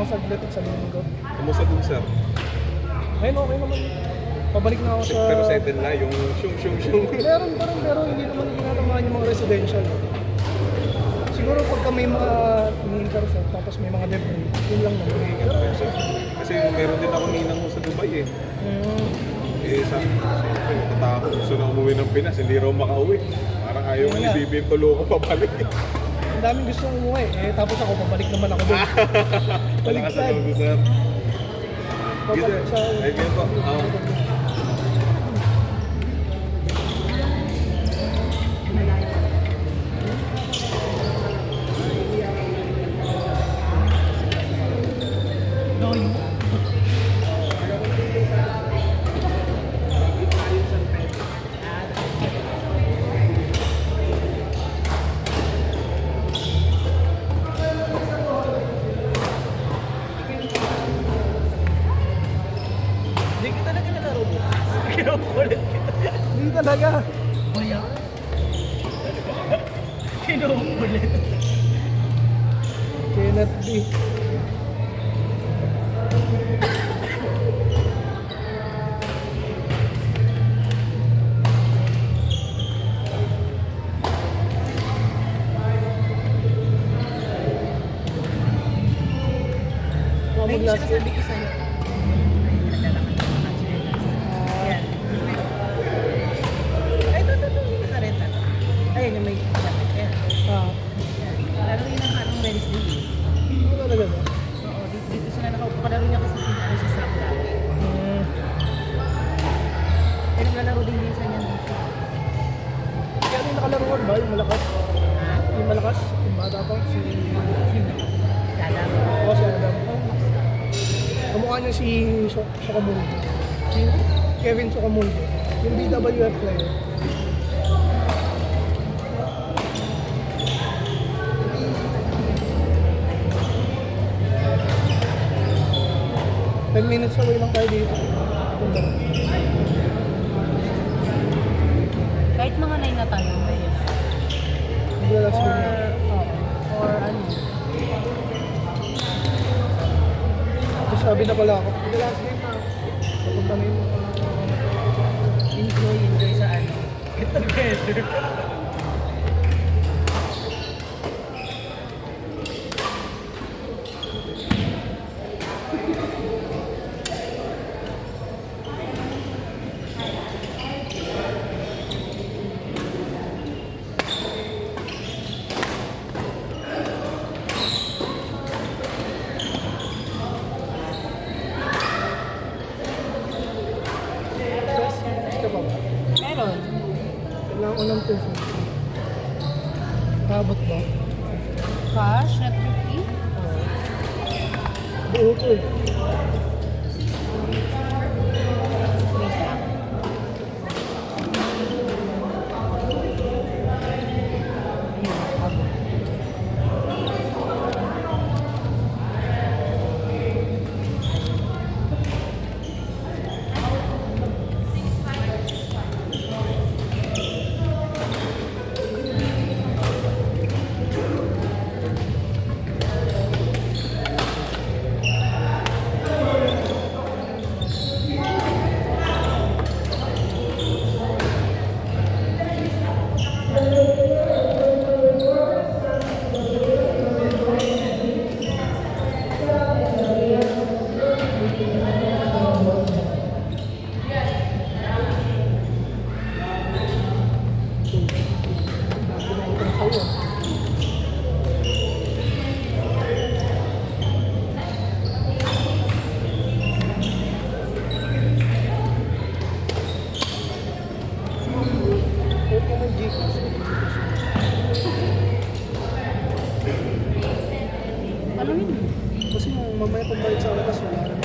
ako saglit at sa linggo. Kumusta dun, sir? Ayun, okay naman. Pabalik na ako sa... Pero settle na yung shung. Meron pa rin, pero hindi naman ginatamaan yung mga residential. Siguro pagka may mga ini-intercept, tapos may mga debris, yun lang naman. Pero Kasi meron din ako ninang mo sa Dubai eh. Sabi natatakot. Gusto na umuwi ng Pinas, hindi raw makauwi. Parang ayaw nga ni Bibi yung tulo ko pabalik. Ang daming gusto umuwi, tapos ako, pabalik naman ako doon. Wala ka sa loob, sir. Pabalik sa... Ay, ganyan po. Hindi kita na kinalaro mo. Kinukulit kita. Hindi talaga. Maya. Kinukulit. Cannot be. May Last sinasabi ko sa'yo. Nagdala ka ng mga chinelas. Yan. Ay, ito. Nakarenta to. Ayun, yung may jacket. Yan. Ah, Yan. Laro yun ang anong Wednesday. hindi talaga ba? Oo, dito sila nakaupo. Kalaro niya kasi sa Sam dati. Eh, naglalaro din din sa niyan dito. Kaya yung nakalaruan ba? Yung malakas? Ha? Yung malakas? Yung bata pa? Si... Sino? Dadam. Oo, si Adam. Kamukha niya si Sokamuldo. Sino? Kevin Sokamuldo. Yung BWF player. Ten minutes away lang tayo dito. Punta na. Kahit mga 9 na tayo. Maglalas Or, mo na. or ano. Tapos sabi na pala ako. Maglalas game na. Papunta na yung Enjoy sa ano. Get together. Gusto pa ba? Meron. Kailangan ko ng peso. Tabot ba? Cash, not free. Buo ko eh. Wait lang. Ano yun? Kasi mamaya pagbalik sa akin, wala na.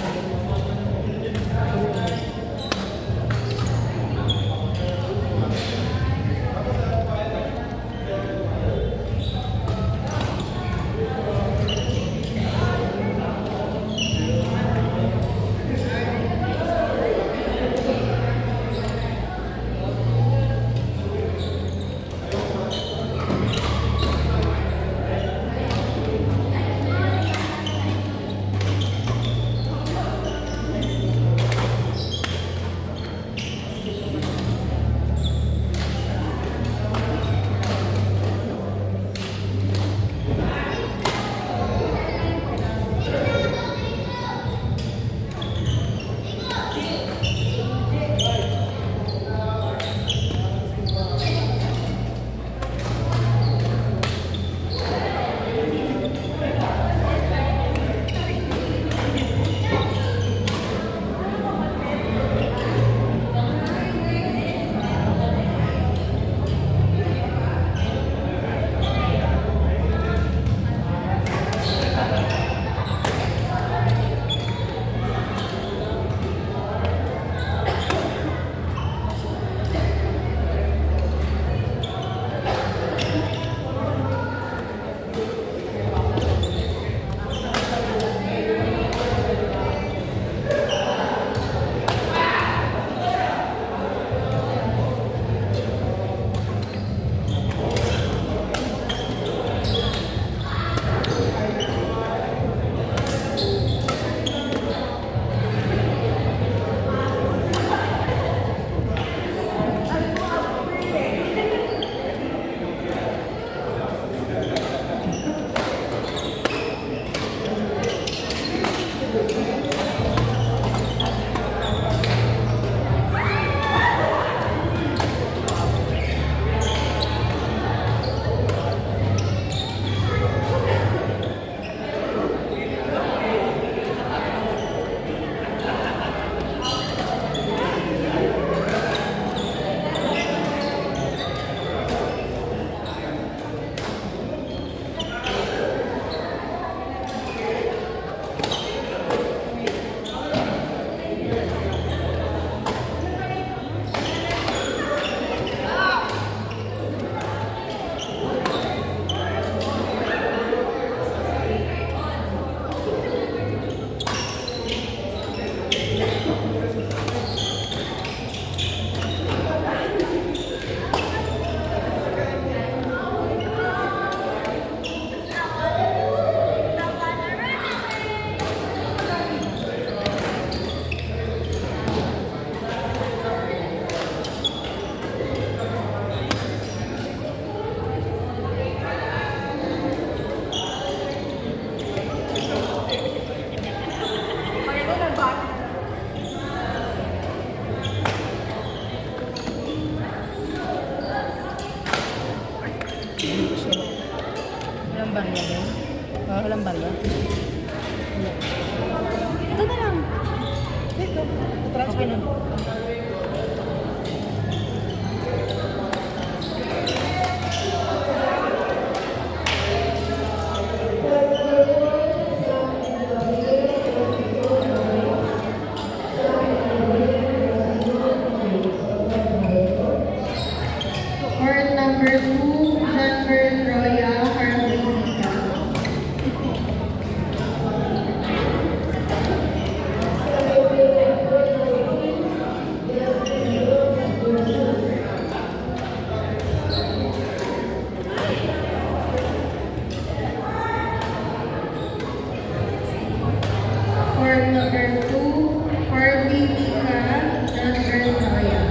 Transfer na. Card number 2, John Royal, Harvey. Card number 2, Harvey Mika, John Royal.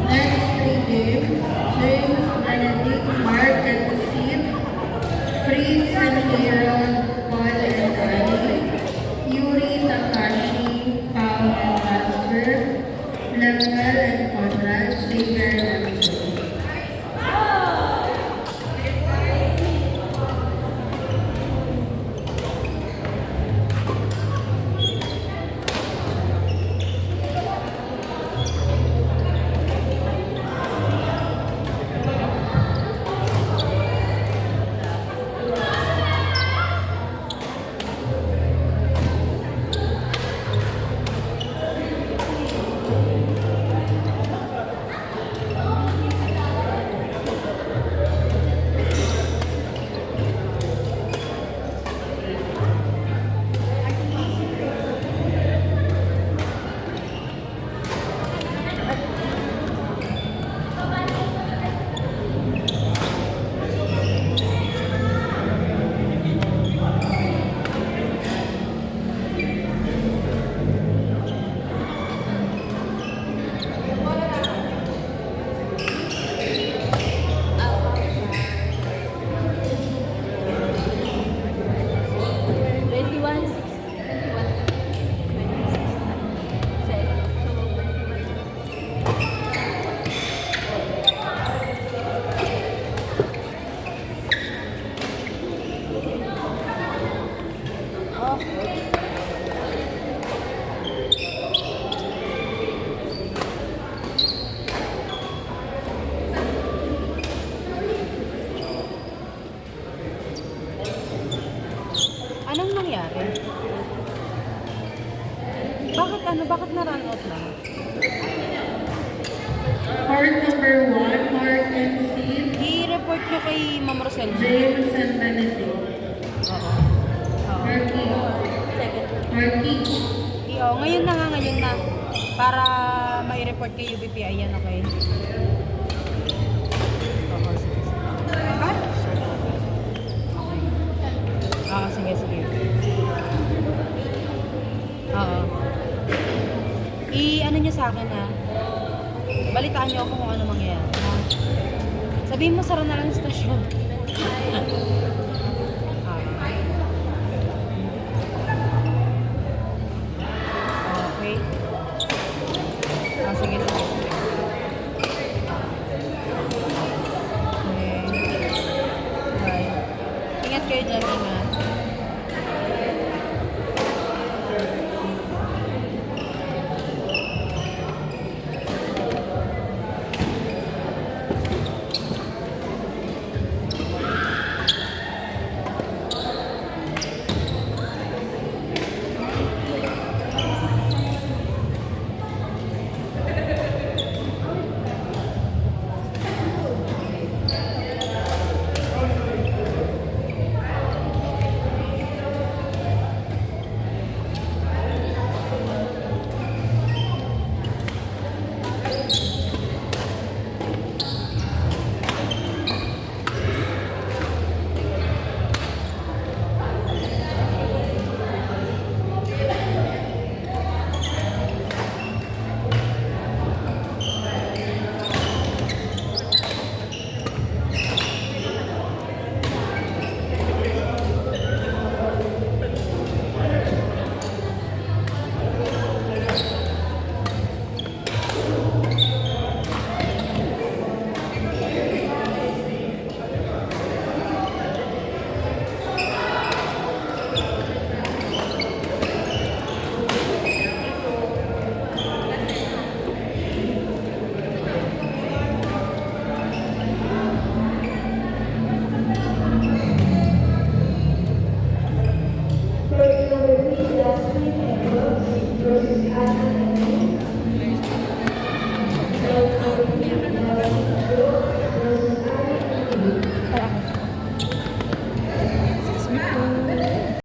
Next three games, James Benedict, Mark and Sid, Fritz and Aaron, Paul and Sunny, Yuri Takashi, Pao and Casper, Lemuel and Conrad, Xavier and Joey. Anong nangyari? Bakit na-run out lang? Card number 1, Mark and Sid, I-report nyo kay Ma'am Rosel. James and Benedict. Oo. Marky. Marky. Ngayon na. Para mai-report kay UBPI yan, okay? Oo, sige. Okay. Sige. Oo. I-ano nyo sa akin, ha? Balitaan nyo ako kung ano mangyayari, ha? Sabihin mo, sara na lang yung stasyon.